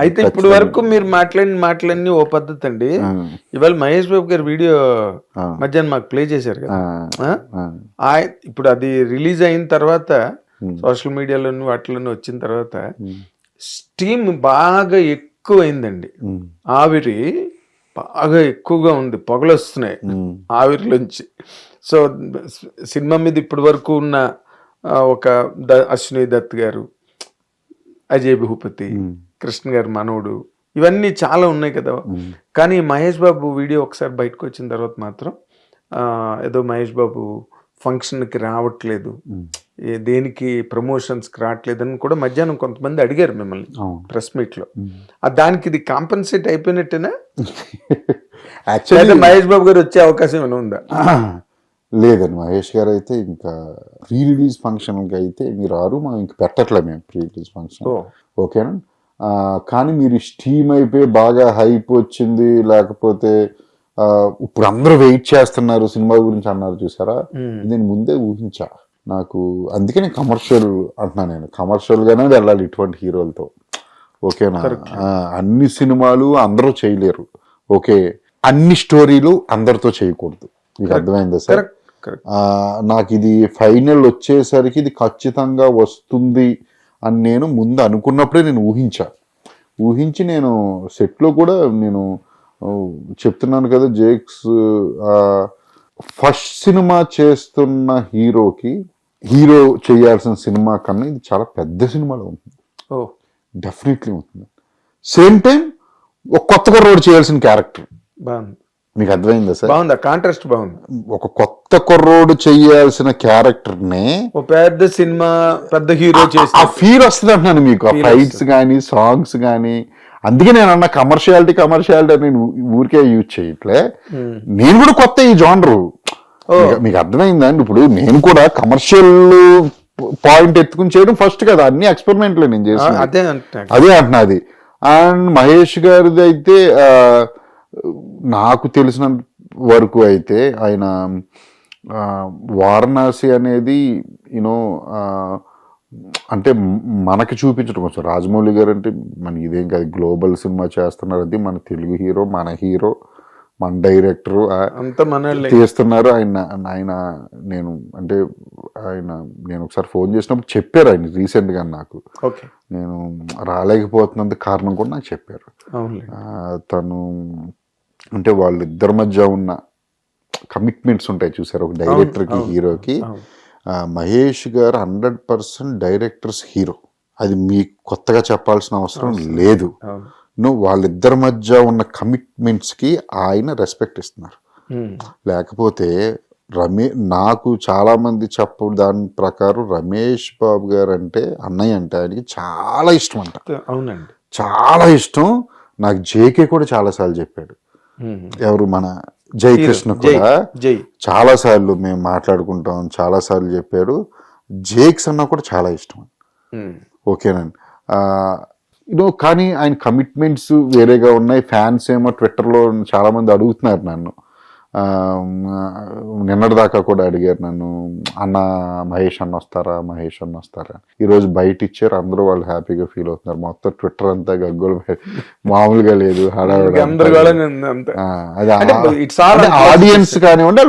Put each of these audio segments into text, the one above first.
అయితే ఇప్పుడు వరకు మీరు మాట్లాడిన మాటలన్నీ ఓ పద్ధతి అండి. ఇవాళ మహేష్ బాబు గారి వీడియో మధ్యాహ్నం మాకు ప్లే చేశారు కదా. ఇప్పుడు అది రిలీజ్ అయిన తర్వాత సోషల్ మీడియాలోను వాటిలోనూ వచ్చిన తర్వాత స్టీమ్ బాగా ఎక్కువైందండి. ఆవిరి బాగా ఎక్కువగా ఉంది, పొగలు వస్తున్నాయి ఆవిరిలోంచి. సో సినిమా మీద ఇప్పటి వరకు ఉన్న ఒక అశ్విని దత్ గారు, అజయ్ భూపతి, కృష్ణ గారి మనోడు, ఇవన్నీ చాలా ఉన్నాయి కదా. కానీ మహేష్ బాబు వీడియో ఒకసారి బయటకు వచ్చిన తర్వాత మాత్రం ఏదో మహేష్ బాబు ఫంక్షన్కి రావట్లేదు, దేనికి ప్రమోషన్స్కి రావట్లేదు అని కూడా మధ్యాహ్నం కొంతమంది అడిగారు మిమ్మల్ని ప్రెస్ మీట్లో. దానికి ఇది కాంపన్సేట్ అయిపోయినట్టేనా? మహేష్ బాబు గారు వచ్చే అవకాశం ఏమైనా ఉందా? లేదండి, మహేష్ గారు అయితే ఇంకా ప్రీ రిలీజ్ ఫంక్షన్కి అయితే మీరు మనం ఇంక పెట్టట్లే మేము ప్రీ రిలీజ్ ఫంక్షన్. ఓకేనా? కానీ మీరు స్టీమ్ అయిపోయి బాగా హైప్ వచ్చింది, లేకపోతే ఇప్పుడు అందరూ వెయిట్ చేస్తున్నారు సినిమా గురించి అన్నారు చూసారా, నేను ముందే ఊహించా. నాకు అందుకే నేను కమర్షియల్ అంటున్నాను, నేను కమర్షియల్ గానే వెళ్ళాలి ఇటువంటి హీరోలతో. ఓకేనా? అన్ని సినిమాలు అందరూ చేయలేరు, ఓకే, అన్ని స్టోరీలు అందరితో చేయకూడదు. మీకు అర్థమైందా సార్? నాకు ఇది ఫైనల్ వచ్చేసరికి ఇది ఖచ్చితంగా వస్తుంది అని నేను ముందు అనుకున్నప్పుడే నేను ఊహించి నేను సెట్లో కూడా నేను చెప్తున్నాను కదా, జేక్స్ ఫస్ట్ సినిమా చేస్తున్న హీరో చేయాల్సిన సినిమా కన్నా ఇది చాలా పెద్ద సినిమాలో ఉంటుంది. డెఫినెట్లీ ఉంటుంది. సేమ్ టైం ఒక కొత్తగా రోడ్ చేయాల్సిన క్యారెక్టర్. మీకు అర్థమైందా సార్? బాగుంది, కాంట్రాస్ట్ బాగుంది. ఒక కొత్త కుర్రోడు చేయాల్సిన క్యారెక్టర్ నే పెద్ద సినిమా పెద్ద హీరో చేసి ఆ ఫీల్ వస్తుంది అంటున్నాను మీకు, ఆ ఫైట్స్ కానీ సాంగ్స్ కానీ. అందుకే నేను అన్న కమర్షియాలిటీ నేను ఊరికే యూజ్ చేయట్లే, నేను కూడా కొత్త ఈ జానరు. మీకు అర్థమైందా అండి? ఇప్పుడు నేను కూడా కమర్షియల్ పాయింట్ ఎత్తుకుని చేయడం ఫస్ట్ కదా, అన్ని ఎక్స్పెరిమెంట్లే నేను చేసిన, అదే అంటున్నది. అండ్ మహేష్ గారిది అయితే నాకు తెలిసిన వరకు అయితే ఆయన వారణాసి అనేది యూనో అంటే మనకి చూపించడం కోసం, రాజమౌళి గారు అంటే మనకి ఇదేం కాదు, గ్లోబల్ సినిమా చేస్తున్నారు, అది మన తెలుగు హీరో, మన డైరెక్టర్ తీస్తున్నారు. ఆయన నేను ఒకసారి ఫోన్ చేసినప్పుడు చెప్పారు ఆయన రీసెంట్గా నాకు, నేను రాలేకపోతున్నందుకు కారణం కూడా నాకు చెప్పారు. తను అంటే వాళ్ళిద్దరి మధ్య ఉన్న కమిట్మెంట్స్ ఉంటాయి చూసారు, ఒక డైరెక్టర్కి హీరోకి. మహేష్ గారు 100% డైరెక్టర్స్ హీరో, అది మీకు కొత్తగా చెప్పాల్సిన అవసరం లేదు. వాళ్ళిద్దరి మధ్య ఉన్న కమిట్మెంట్స్కి ఆయన రెస్పెక్ట్ ఇస్తున్నారు. లేకపోతే నాకు చాలా మంది చెప్పు దాని ప్రకారం రమేష్ బాబు గారు అంటే అన్నయ్య అంటే ఆయనకి చాలా ఇష్టం అంట. అవునండి, చాలా ఇష్టం. నాకు జేకే కూడా చాలాసార్లు చెప్పాడు, ఎవరు మన జయకృష్ణ కూడా చాలా సార్లు మేము మాట్లాడుకుంటాం, చాలా సార్లు చెప్పారు. జేక్స్ అన్న కూడా చాలా ఇష్టం. ఓకేనండి. కానీ ఆయన కమిట్మెంట్స్ వేరేగా ఉన్నాయి. ఫ్యాన్స్ ఏమో ట్విట్టర్లో చాలా మంది అడుగుతున్నారు నన్ను, నిన్నటిదాకా కూడా అడిగారు నన్ను, అన్న మహేష్ అన్న వస్తారా. ఈరోజు బయట ఇచ్చారు, అందరూ వాళ్ళు హ్యాపీగా ఫీల్ అవుతున్నారు. మొత్తం ట్విట్టర్ అంతా గగ్గోలు మామూలుగా లేదు, ఆడియన్స్ కానివ్వండి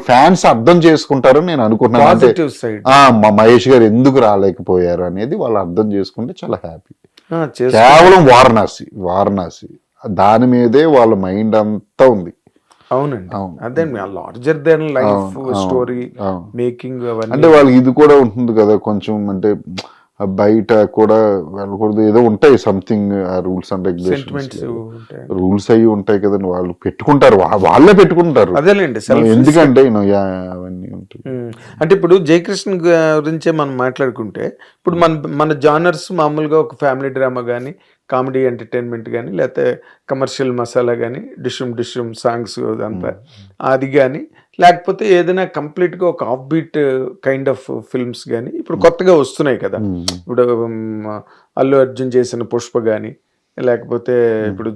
ఫ్యాన్స్ అర్థం చేసుకుంటారు నేను అనుకుంటున్నాను. మా మహేష్ గారు ఎందుకు రాలేకపోయారు అనేది వాళ్ళు అర్థం చేసుకుంటే చాలా హ్యాపీ. కేవలం వారణాసి దాని మీదే వాళ్ళ మైండ్ అంతా ఉంది. అవునండి, అదే larger than life story making అంటే వాళ్ళకి ఇది కూడా ఉంటుంది కదా కొంచెం, అంటే బయట కూడా వెళ్ళకూడదు, ఏదో ఉంటాయి something rules and regulations, rules అయ్యి ఉంటాయి కదండి, వాళ్ళు పెట్టుకుంటారు, వాళ్ళే పెట్టుకుంటారు. అదేలేండి, ఎందుకంటే అవన్నీ ఉంటాయి. అంటే ఇప్పుడు జయకృష్ణ గురించే మనం మాట్లాడుకుంటే, ఇప్పుడు మన జానర్స్ మామూలుగా ఒక ఫ్యామిలీ డ్రామా కానీ, కామెడీ ఎంటర్టైన్మెంట్ కానీ, లేకపోతే కమర్షియల్ మసాలా కానీ, డిష్రూమ్ సాంగ్స్ అంతా అది కానీ, లేకపోతే ఏదైనా కంప్లీట్గా ఒక off beat kind of films కానీ ఇప్పుడు కొత్తగా వస్తున్నాయి కదా. ఇప్పుడు అల్లు అర్జున్ చేసిన పుష్ప కానీ, లేకపోతే ఇప్పుడు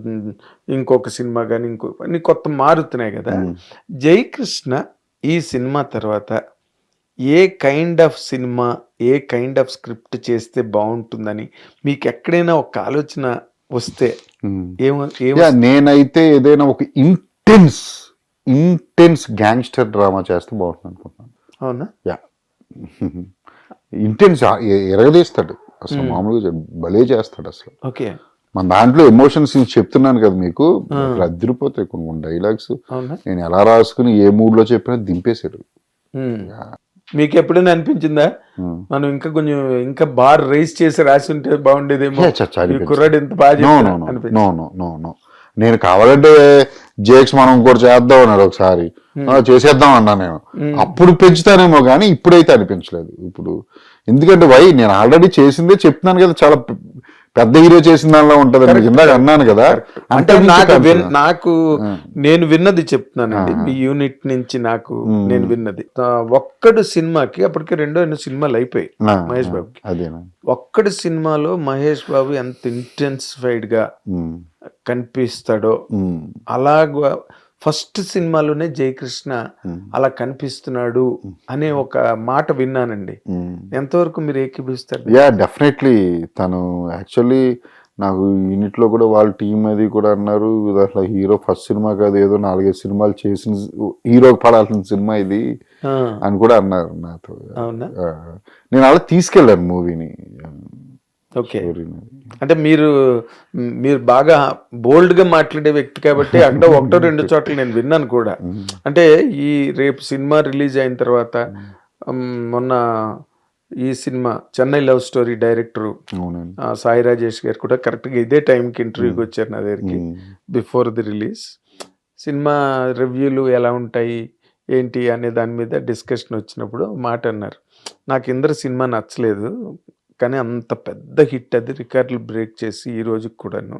ఇంకొక సినిమా కానీ, అన్ని కొత్త మారుతున్నాయి కదా. జయకృష్ణ ఈ సినిమా తర్వాత ఏ కైండ్ ఆఫ్ సినిమా, ఏ కైండ్ ఆఫ్ స్క్రిప్ట్ చేస్తే బాగుంటుందని మీకు ఎక్కడైనా ఒక ఆలోచన వస్తే నేనైతే ఏదైనా ఒక ఇంటెన్స్ గ్యాంగ్స్టర్ డ్రామా చేస్తే బాగుంటుంది అనుకుంటున్నాను. అవునా? యా, ఇంటెన్స్ ఎరగదీస్తాడు అసలు, మామూలుగా భలే చేస్తాడు అసలు. ఓకే, మన దాంట్లో ఎమోషన్స్ చెప్తున్నాను కదా మీకు, అదిరిపోతాయి కొన్ని డైలాగ్స్. నేను ఎలా రాసుకుని ఏ మూడ్ లో చెప్పినా దింపేశాడు. మీకు ఎప్పుడైనా అనిపించిందా మనం ఇంకా కొంచెం ఇంకా బార్ రైస్ చేసి రాసి ఉంటే బాగుండేదేమో, కుర్రాడు ఇంత బాగా? నో, నేను కావాలంటే జేక్స్ మనం ఇంకోటి చేద్దాం అన్నాడు ఒకసారి, చేసేద్దాం అన్నా నేను. అప్పుడు పెంచుతానేమో కానీ ఇప్పుడైతే అనిపించలేదు. ఇప్పుడు ఎందుకంటే నేను ఆల్రెడీ చేసిందే చెప్తున్నాను కదా, చాలా పెద్ద హీరో చేసిన దానిలో ఉంటది ఇందాక అన్నాను కదా. అంటే నాకు నేను విన్నది చెప్తున్నానండి, మీ యూనిట్ నుంచి నేను విన్నది. ఒక్కడు సినిమాకి అప్పటికి 2 సినిమాలు అయిపోయాయి మహేష్ బాబుకి. ఒక్కడు సినిమాలో మహేష్ బాబు ఎంత ఇంటెన్సిఫైడ్ గా కనిపిస్తాడో అలాగా ఫస్ట్ సినిమాలోనే జయకృష్ణ అలా కనిపిస్తున్నాడు అనే ఒక మాట విన్నానండి. ఎంతవరకు మీరు ఏకీభిస్తారు? Yeah, definitely. తను యాక్చువల్లీ నాకు యూనిట్ లో కూడా వాళ్ళ టీం అది కూడా అన్నారు, అసలు హీరో ఫస్ట్ సినిమా కాదు, ఏదో 4-5 సినిమాలు చేసిన హీరోకి పడాల్సిన సినిమా ఇది అని కూడా అన్నారు నాతో. నేను అలా తీసుకెళ్ళాను మూవీని. ఓకే, అంటే మీరు బాగా బోల్డ్ గా మాట్లాడే వ్యక్తి కాబట్టి అక్కడ 1-2 చోట్ల నేను విన్నాను కూడా. అంటే ఈ రేపు సినిమా రిలీజ్ అయిన తర్వాత మొన్న ఈ cinema Chennai love story director Sai Rajesh గారు కూడా కరెక్ట్ గా ఇదే టైంకి ఇంటర్వ్యూకి వచ్చారు నా దగ్గరికి బిఫోర్ ది రిలీజ్. సినిమా రివ్యూలు ఎలా ఉంటాయి ఏంటి అనే దాని మీద డిస్కషన్ వచ్చినప్పుడు మాట అన్నారు, నాకు ఇందరు సినిమా నచ్చలేదు కానీ అంత పెద్ద హిట్, అది రికార్డులు బ్రేక్ చేసి ఈ రోజుకి కూడాను.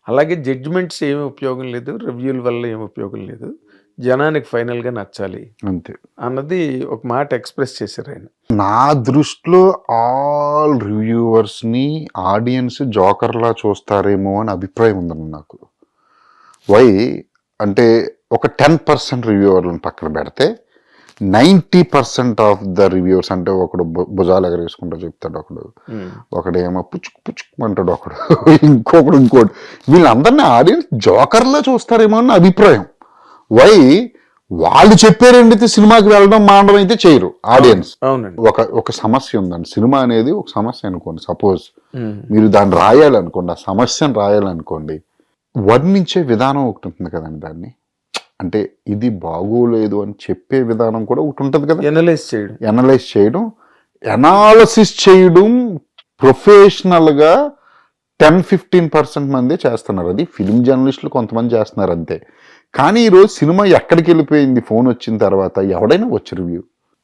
అలాగే జడ్జిమెంట్స్ ఏమి ఉపయోగం లేదు, రివ్యూల వల్ల ఏమి ఉపయోగం లేదు, జనానికి ఫైనల్గా నచ్చాలి అంతే అన్నది ఒక మాట ఎక్స్ప్రెస్ చేశారు ఆయన. నా దృష్టిలో ఆల్ రివ్యూవర్స్ని ఆడియన్స్ జోకర్లా చూస్తారేమో అని అభిప్రాయం ఉందన్న నాకు. వై అంటే ఒక 10% రివ్యూవర్లను పక్కన పెడితే 90% ఆఫ్ ద రివ్యూవర్స్, అంటే ఒకడు భుజాలు ఎగరేసుకుంటూ చెప్తాడు, ఒకడేమో పుచ్చుకు అంటాడు, ఇంకోటి వీళ్ళందరినీ ఆడియన్స్ జోకర్లా చూస్తారేమో అని అభిప్రాయం. వై వాళ్ళు చెప్పారండి సినిమాకి వెళ్ళడం మానడం అయితే చేయరు ఆడియన్స్. ఒక సమస్య ఉందండి, సినిమా అనేది ఒక సమస్య అనుకోండి, సపోజ్ మీరు దాన్ని రాయాలనుకోండి, ఆ సమస్యను రాయాలనుకోండి, వర్ణించే విధానం ఒకటి ఉంటుంది కదండి. దాన్ని అంటే ఇది బాగోలేదు అని చెప్పే విధానం కూడా ఒకటి ఉంటుంది కదా, ఎనలైజ్ చేయడం ఎనాలసిస్ చేయడం ప్రొఫెషనల్గా 10-15% మందే చేస్తున్నారు. అది ఫిలిం జర్నలిస్టులు కొంతమంది చేస్తున్నారు అంతే. కానీ ఈరోజు సినిమా ఎక్కడికి వెళ్ళిపోయింది, ఫోన్ వచ్చిన తర్వాత ఎవడైనా వచ్చు రివ్యూ,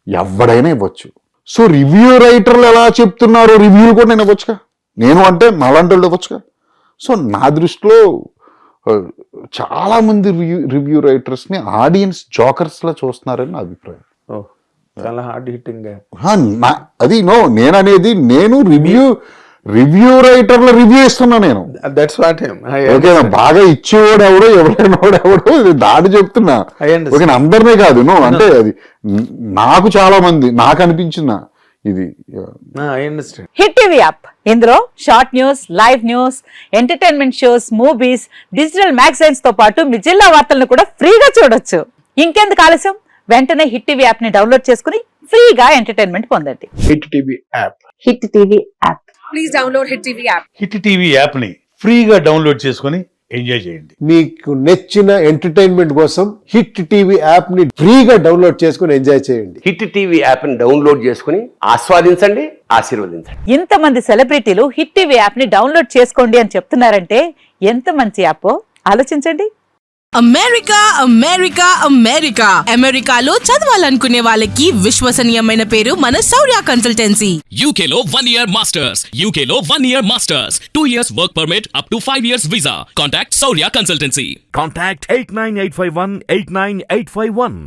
ఎవడైనా ఇవ్వచ్చు. సో రివ్యూ రైటర్లు ఎలా చెప్తున్నారు రివ్యూలు కూడా నేను ఇవ్వచ్చుగా, నేను అంటే మాలాంటి వాళ్ళు ఇవ్వచ్చుగా. సో నా దృష్టిలో చాలా మంది రివ్యూ రైటర్స్ ని ఆడియన్స్ జోకర్స్ లా చూస్తున్నారని నా అభిప్రాయం. చాలా హార్డ్ హిట్టింగ్ అది నేననేది నేను రివ్యూ రైటర్ల రివ్యూ ఇస్తున్నా నేను. ఓకేనా, బాగా ఇచ్చేవాడు ఎవడో ఎవడో దాడి చెప్తున్నా, ఓకే అందరినీ కాదు. అంటే అది నాకు చాలా మంది నాకు అనిపించిన ఇది. హిట్ టీవీ యాప్, ఇందులో short news, live news, entertainment shows, movies, digital magazines తో పాటు మీ జిల్లా వార్తలను కూడా ఫ్రీగా చూడొచ్చు. ఇంకెందుకు ఆలస్యం, వెంటనే హిట్ టీవీ యాప్ ని డౌన్లోడ్ చేసుకుని ఫ్రీగా ఎంటర్టైన్మెంట్ పొందండి. Hit TV app, hit TV app, please download hit TV app. Hit TV app ని ఫ్రీగా డౌన్లోడ్ చేసుకుని ఎంజాయ్ చేయండి. మీకు నచ్చిన ఎంటర్టైన్మెంట్ కోసం హిట్ టీవీ యాప్ ని ఫ్రీగా డౌన్లోడ్ చేసుకుని ఎంజాయ్ చేయండి. హిట్ టీవీ యాప్ ని డౌన్లోడ్ చేసుకుని ఆస్వాదించండి, ఆశీర్వదించండి. ఇంతమంది సెలబ్రిటీలు హిట్ టీవీ యాప్ ని డౌన్లోడ్ చేసుకోండి అని చెప్తున్నారంటే ఎంత మంచి యాప్ ఆలోచించండి. అమెరికా అమెరికా అమెరికా అమెరికాలో చదవాలనుకునే వాళ్ళకి విశ్వసనీయమైన పేరు మన శౌర్య కన్సల్టెన్సీ. UK లో 1 year masters, UK లో 1 year masters, 2 years work permit up to 5 years visa. Contact Saurya Consultancy. Contact 89851 89851.